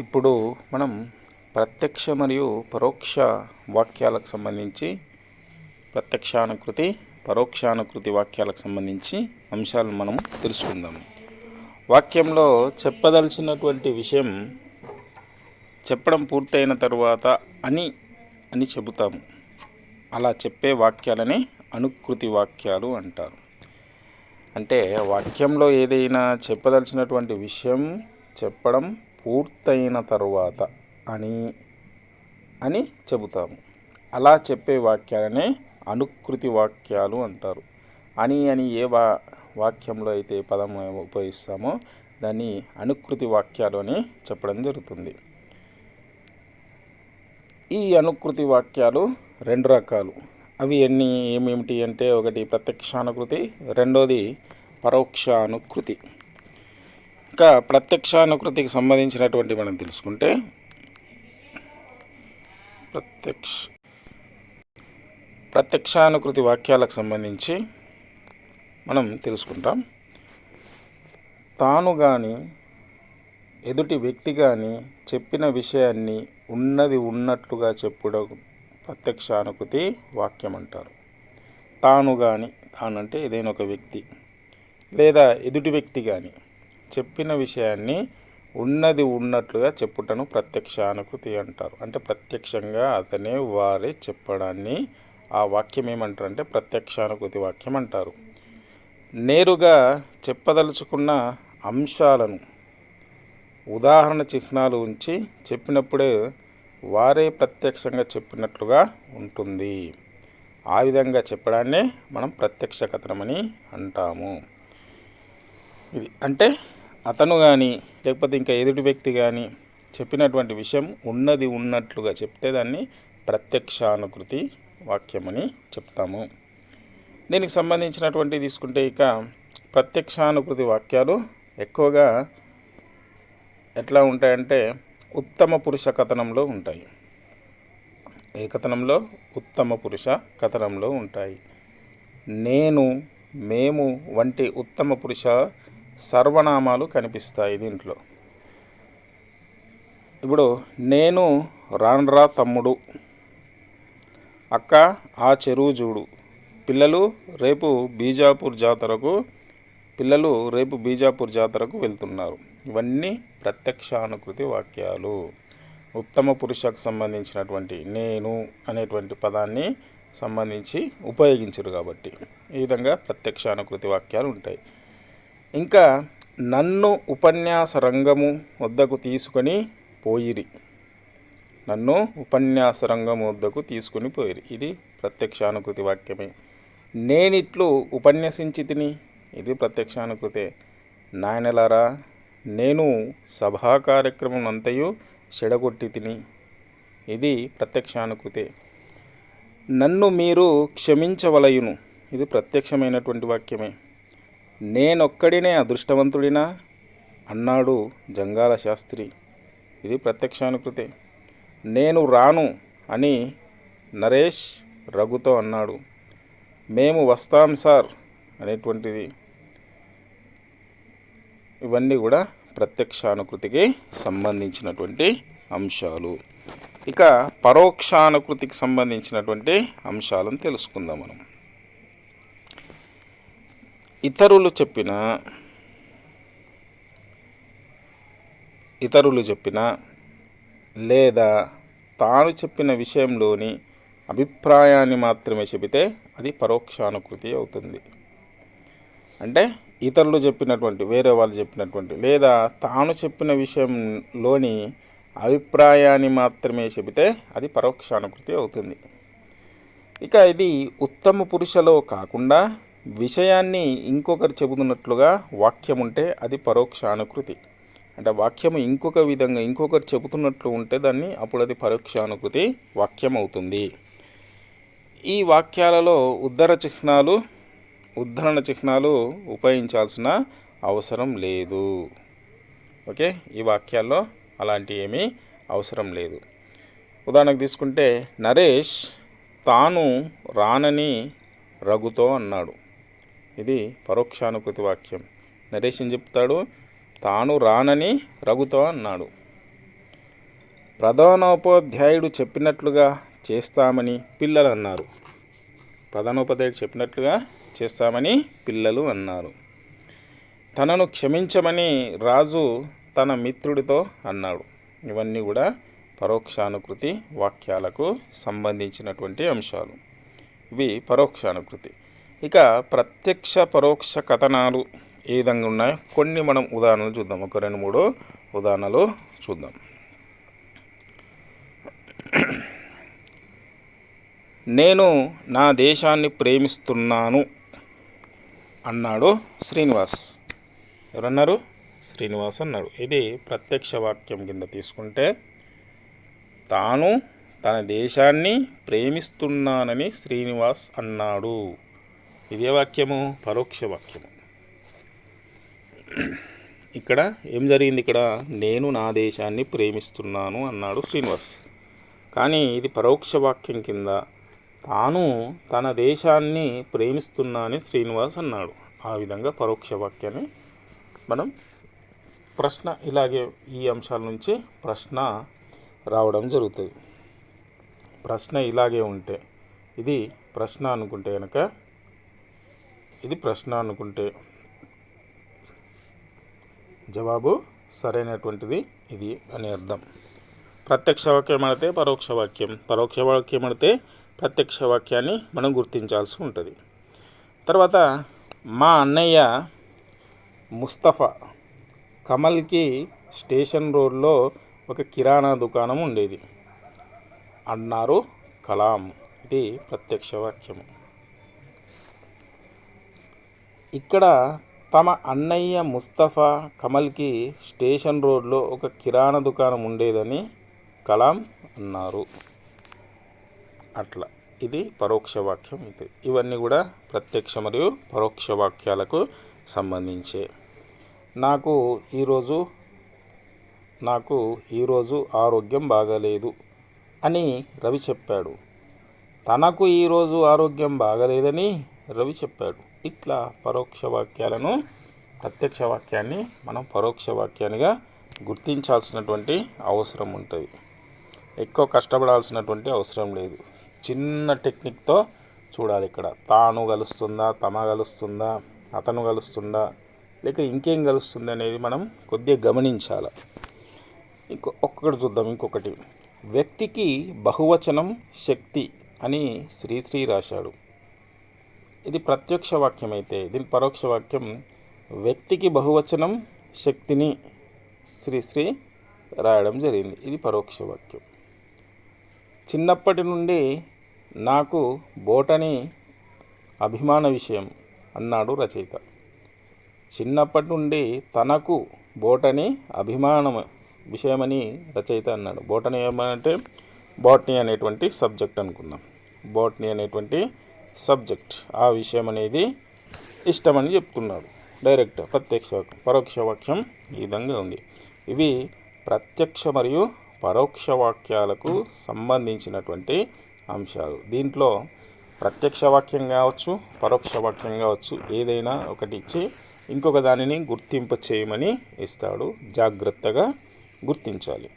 ఇప్పుడు మనం ప్రత్యక్ష మరియు పరోక్ష వాక్యాలకు సంబంధించి ప్రత్యక్షానుకృతి పరోక్షానుకృతి వాక్యాలకు సంబంధించి అంశాలను మనం తెలుసుకుందాం. వాక్యంలో చెప్పదలచినటువంటి విషయం చెప్పడం పూర్తయిన తరువాత అని చెబుతాము. అలా చెప్పే వాక్యాలని అనుకృతి వాక్యాలు అంటారు. అంటే వాక్యంలో ఏదైనా చెప్పదలచినటువంటి విషయం చెప్పడం పూర్తయిన తరువాత అని చెబుతాము. అలా చెప్పే వాక్యాలనే అనుకృతి వాక్యాలు అంటారు. అని ఏ వాక్యంలో అయితే పదం ఉపయోగిస్తామో దాన్ని అనుకృతి వాక్యాలు అని చెప్పడం జరుగుతుంది. ఈ అనుకృతి వాక్యాలు రెండు రకాలు. అవి ఏమేమిటి అంటే, ఒకటి ప్రత్యక్షానుకృతి, రెండోది పరోక్షానుకృతి. ఇంకా ప్రత్యక్షానుకృతికి సంబంధించినటువంటి మనం తెలుసుకుంటే, ప్రత్యక్షానుకృతి వాక్యాలకు సంబంధించి మనం తెలుసుకుంటాం. తాను కానీ ఎదుటి వ్యక్తి కానీ చెప్పిన విషయాన్ని ఉన్నది ఉన్నట్లుగా చెప్పుడం ప్రత్యక్షానుకృతి వాక్యం అంటారు. తాను అంటే ఏదైనా ఒక వ్యక్తి లేదా ఎదుటి వ్యక్తి కానీ చెప్పిన విషయాన్ని ఉన్నది ఉన్నట్లుగా చెప్పుటను ప్రత్యక్షానుకృతి అంటారు. అంటే ప్రత్యక్షంగా అతనే వారే చెప్పడాన్ని ఆ వాక్యం ఏమంటారు అంటే ప్రత్యక్షానుకృతి వాక్యం అంటారు. నేరుగా చెప్పదలుచుకున్న అంశాలను ఉదాహరణ చిహ్నాలు ఉంచి చెప్పినప్పుడే వారే ప్రత్యక్షంగా చెప్పినట్లుగా ఉంటుంది. ఆ విధంగా చెప్పడాన్నే మనం ప్రత్యక్ష కథనమని అంటాము. ఇది అంటే అతను కానీ లేకపోతే ఇంకా ఎదుటి వ్యక్తి కానీ చెప్పినటువంటి విషయం ఉన్నది ఉన్నట్లుగా చెప్తే దాన్ని ప్రత్యక్షానుకృతి వాక్యమని చెప్తాము. దీనికి సంబంధించినటువంటి తీసుకుంటే ఇక ప్రత్యక్షానుకృతి వాక్యాలు ఎక్కువగా ఎట్లా ఉంటాయంటే ఉత్తమ పురుష కథనంలో ఉంటాయి. ఏ కథనంలో? ఉత్తమ పురుష కథనంలో ఉంటాయి. నేను, మేము వంటి ఉత్తమ పురుష సర్వనామాలు కనిపిస్తాయి దీంట్లో. ఇప్పుడు నేను రాన్రా తమ్ముడు, అక్క ఆ చెరువు చూడు, పిల్లలు రేపు బీజాపూర్ జాతరకు వెళ్తున్నారు. ఇవన్నీ ప్రత్యక్షానుకృతి వాక్యాలు. ఉత్తమ పురుషకు సంబంధించినటువంటి నేను అనేటువంటి పదాన్ని సంబంధించి ఉపయోగించరు కాబట్టి ఈ విధంగా ప్రత్యక్షానుకృతి వాక్యాలు ఉంటాయి. ఇంకా నన్ను ఉపన్యాస రంగము వద్దకు తీసుకొని పోయిరి. ఇది ప్రత్యక్షానుకృతి వాక్యమే. నేనిట్లు ఉపన్యసించి తిని, ఇది ప్రత్యక్షానుకృతే. నాయనలారా, నేను సభా కార్యక్రమం అంతయు చెడగొట్టి తిని, ఇది ప్రత్యక్షానుకృతే. నన్ను మీరు క్షమించవలయును, ఇది ప్రత్యక్షమైనటువంటి వాక్యమే. నేనొక్కడినే అదృష్టవంతుడినా అన్నాడు జంగాల శాస్త్రి, ఇది ప్రత్యక్షానుకృతే. నేను రాను అని నరేష్ రఘుతో అన్నాడు, మేము వస్తాం సార్ అనేటువంటిది. ఇవన్నీ కూడా ప్రత్యక్షానుకృతికి సంబంధించినటువంటి అంశాలు. ఇక పరోక్షానుకృతికి సంబంధించినటువంటి అంశాలను తెలుసుకుందాం మనం. ఇతరులు చెప్పిన లేదా తాను చెప్పిన విషయంలోని అభిప్రాయాన్ని మాత్రమే చెబితే అది పరోక్షానుకృతి అవుతుంది. అంటే ఇతరులు చెప్పినటువంటి, వేరే వాళ్ళు చెప్పినటువంటి లేదా తాను చెప్పిన విషయంలోని అభిప్రాయాన్ని మాత్రమే చెబితే అది పరోక్షానుకృతి అవుతుంది. ఇక ఇది ఉత్తమ పురుషలో కాకుండా విషయాన్ని ఇంకొకరు చెబుతున్నట్లుగా వాక్యం ఉంటే అది పరోక్షానుకృతి. అంటే వాక్యము ఇంకొక విధంగా ఇంకొకరు చెబుతున్నట్లు ఉంటే దాన్ని అప్పుడు అది పరోక్షానుకృతి వాక్యం అవుతుంది. ఈ వాక్యాలలో ఉద్ధరణ చిహ్నాలు ఉపయోగించాల్సిన అవసరం లేదు. ఓకే, ఈ వాక్యాల్లో అలాంటి ఏమీ అవసరం లేదు. ఉదాహరణకు తీసుకుంటే, నరేష్ తాను రానని రఘుతో అన్నాడు, ఇది పరోక్షానుకృతి వాక్యం. నరేష్ ఏం చెప్తాడు? తాను రానని రఘుతో అన్నాడు. ప్రధానోపాధ్యాయుడు చెప్పినట్లుగా చేస్తామని పిల్లలు అన్నారు. ప్రధానోపాధ్యాయుడు చెప్పినట్లుగా చేస్తామని పిల్లలు అన్నారు. తనను క్షమించమని రాజు తన మిత్రుడితో అన్నాడు. ఇవన్నీ కూడా పరోక్షానుకృతి వాక్యాలకు సంబంధించినటువంటి అంశాలు. ఇవి పరోక్షానుకృతి. ఇక ప్రత్యక్ష పరోక్ష కథనాలు ఏ విధంగా ఉన్నాయో కొన్ని మనం ఉదాహరణలు చూద్దాం. ఒక 2-3 ఉదాహరణలు చూద్దాం. నేను నా దేశాన్ని ప్రేమిస్తున్నాను అన్నాడు శ్రీనివాస్. ఎవరన్నారు? శ్రీనివాస్ అన్నాడు. ఇది ప్రత్యక్ష వాక్యం కింద తీసుకుంటే తాను తన దేశాన్ని ప్రేమిస్తున్నానని శ్రీనివాస్ అన్నాడు. ఇదే వాక్యము పరోక్ష వాక్యము. ఇక్కడ ఏం జరిగింది? ఇక్కడ నేను నా దేశాన్ని ప్రేమిస్తున్నాను అన్నాడు శ్రీనివాస్. కానీ ఇది పరోక్ష వాక్యం కింద తాను తన దేశాన్ని ప్రేమిస్తున్నానని శ్రీనివాస్ అన్నాడు. ఆ విధంగా పరోక్ష వాక్యాన్ని మనం ప్రశ్న ఇలాగే ఈ అంశాల నుంచి ప్రశ్న రావడం జరుగుతుంది. ప్రశ్న ఇలాగే ఉంటే ఇది ప్రశ్న అనుకుంటే కనుక ఇది ప్రశ్న అనుకుంటే జవాబు సరైనటువంటిది ఇది అని అర్థం. ప్రత్యక్ష వాక్యం అంటే పరోక్ష వాక్యం, పరోక్ష వాక్యం అంటే ప్రత్యక్ష వాక్యాన్ని మనం గుర్తించాల్సి ఉంటుంది. తర్వాత మా అన్నయ్య ముస్తఫా కమల్కి స్టేషన్ రోడ్లో ఒక కిరాణా దుకాణం ఉండేది అన్నారు కలాం. ఇది ప్రత్యక్ష వాక్యము. ఇక్కడ తమ అన్నయ్య ముస్తఫా కమల్కి స్టేషన్ రోడ్లో ఒక కిరాణా దుకాణం ఉండేదని కలాం అన్నారు. అట్లా ఇది పరోక్ష వాక్యం. ఇది ఇవన్నీ కూడా ప్రత్యక్ష మరియు పరోక్ష వాక్యాలకు సంబంధించే. నాకు ఈరోజు ఆరోగ్యం బాగలేదు అని రవి చెప్పాడు. తనకు ఈరోజు ఆరోగ్యం బాగలేదని రవి చెప్పాడు. ఇట్లా పరోక్ష వాక్యాలను ప్రత్యక్ష వాక్యాన్ని మనం పరోక్ష వాక్యానిగా గుర్తించాల్సినటువంటి అవసరం ఉంటుంది. ఎక్కువ కష్టపడాల్సినటువంటి అవసరం లేదు. చిన్న టెక్నిక్తో చూడాలి. ఇక్కడ తాను కలుస్తుందా, తమ కలుస్తుందా, అతను కలుస్తుందా, లేక ఇంకేం కలుస్తుంది అనేది మనం కొద్దిగా గమనించాలి. ఒక్కొక్కటి చూద్దాం. ఇంకొకటి, వ్యక్తికి బహువచనం శక్తి అని శ్రీశ్రీ రాశాడు. ఇది ప్రత్యక్ష వాక్యం అయితే దీని పరోక్ష వాక్యం వ్యక్తికి బహువచనం శక్తిని శ్రీశ్రీ రాయడం జరిగింది. ఇది పరోక్ష వాక్యం. చిన్నప్పటి నుండి నాకు బోటనీ అభిమాన విషయం అన్నాడు రచయిత. చిన్నప్పటి నుండి తనకు బోటనీ అభిమానం విషయమని రచయిత అన్నాడు. బోటనీ ఏమంటే బాటనీ అనేటువంటి సబ్జెక్ట్ అనుకుందాం. బాటనీ అనేటువంటి సబ్జెక్ట్, ఆ విషయం అనేది ఇష్టమని చెప్తున్నాడు. డైరెక్ట్ ప్రత్యక్ష వాక్యం. పరోక్ష వాక్యం ఈ విధంగా ఉంది. ఇవి ప్రత్యక్ష మరియు పరోక్ష వాక్యాలకు సంబంధించినటువంటి అంశాలు. దీంట్లో ప్రత్యక్ష వాక్యం కావచ్చు, పరోక్ష వాక్యం కావచ్చు, ఏదైనా ఒకటి ఇచ్చి ఇంకొక దానిని గుర్తింప చేయమని ఇస్తాడు. జాగ్రత్తగా గుర్తించాలి.